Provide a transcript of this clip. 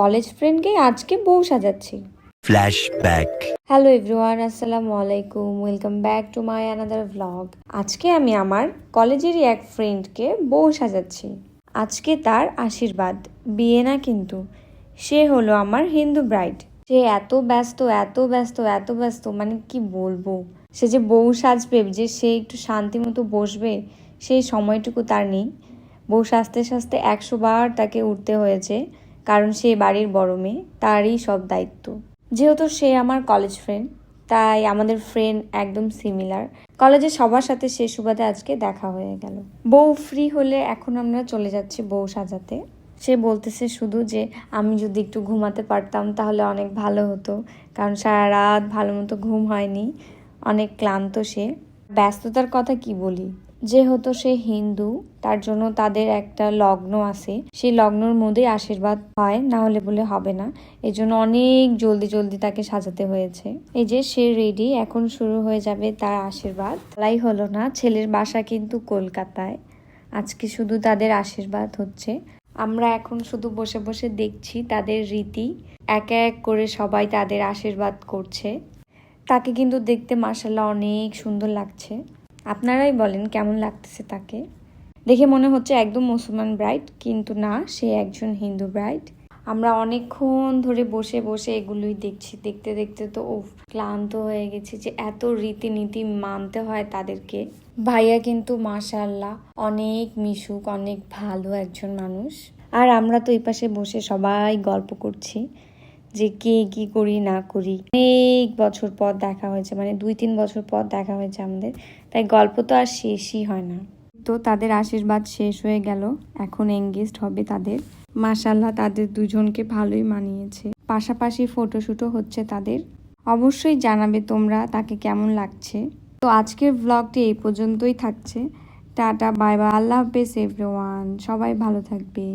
College ফ্রেন্ডকে আজকে বউ সাজাচ্ছি। ফ্ল্যাশব্যাক। হ্যালো এভরিওয়ান, আসসালামু আলাইকুম, welcome back to my another vlog. আজকে আমি আমার কলেজেরই এক ফ্রেন্ডকে বউ সাজাচ্ছি। আজকে তার আশীর্বাদ, বিয়ে না কিন্তু। সে হলো আমার হিন্দু ব্রাইড। সে এত ব্যস্ত এত ব্যস্ত এত ব্যস্ত, মানে কি বলবো। সে যে বউ সাজবে, যে সে একটু শান্তি মতো বসবে, সেই সময়টুকু তার নেই। বউ সাজতে সাজতে 100 বার তাকে উঠতে হয়েছে, কারণ সে বাড়ির বড় মেয়ে, তারই সব দায়িত্ব। যেহেতু সে আমার কলেজ ফ্রেন্ড, তাই আমাদের ফ্রেন্ড একদম সিমিলার। কলেজের সবার সাথে সে সুবাদে আজকে দেখা হয়ে গেল। বউ ফ্রি হলে এখন আমরা চলে যাচ্ছি বউ সাজাতে। সে বলতেছে শুধু যে আমি যদি একটু ঘুমাতে পারতাম তাহলে অনেক ভালো হতো, কারণ সারা রাত ভালো মতো ঘুম হয়নি, অনেক ক্লান্ত সে। ব্যস্ততার কথা কি বলি, যেহেতু সে হিন্দু, তার জন্য তাদের একটা লগ্ন আছে, সেই লগ্নর মধ্যেই আশীর্বাদ হয়, না হলে বলে হবে না। এই জন্য অনেক জলদি জলদি তাকে সাজাতে হয়েছে। এই যে সে রেডি, এখন শুরু হয়ে যাবে তার আশীর্বাদ। বলাই হলো না, ছেলের বাসা কিন্তু কলকাতায়। আজকে শুধু তাদের আশীর্বাদ হচ্ছে। আমরা এখন শুধু বসে বসে দেখছি তাদের রীতি, এক এক করে সবাই তাদের আশীর্বাদ করছে। তাকে কিন্তু দেখতে মাশাআল্লাহ অনেক সুন্দর লাগছে। আপনারাই বলেন কেমন লাগতেছে তাকে দেখে। মনে হচ্ছে একদম মুসলমান ব্রাইড, কিন্তু না, সে একজন হিন্দু ব্রাইড। আমরা অনেকক্ষণ ধরে বসে বসে এগুলোই দেখছি। দেখতে দেখতে তো ক্লান্ত হয়ে গেছি, যে এত রীতিনীতি মানতে হয় তাদেরকে। ভাইয়া কিন্তু মাশাআল্লাহ অনেক মিশুক, অনেক ভালো একজন মানুষ। আর আমরা তো এই পাশে বসে সবাই গল্প করছি যে কে কি করি না করি। অনেক বছর পর দেখা হয়েছে, মানে 2-3 বছর পর দেখা হয়েছে আমাদের, তাই গল্প তো আর শেষই হয় না। তো তাদের আশীর্বাদ শেষ হয়ে গেল, এখন এঙ্গেজড হবে তাদের। মাশাআল্লাহ তাদের দুজনকে ভালোই মানিয়েছে। পাশাপাশি ফটোশুটও হচ্ছে তাদের। অবশ্যই জানাবে তোমরা তাকে কেমন লাগছে। তো আজকের ব্লগটি এই পর্যন্তই থাকছে। টাটা, বাই বাই, আল্লাহ হাফেজ এভরিওয়ান, সবাই ভালো থাকবে।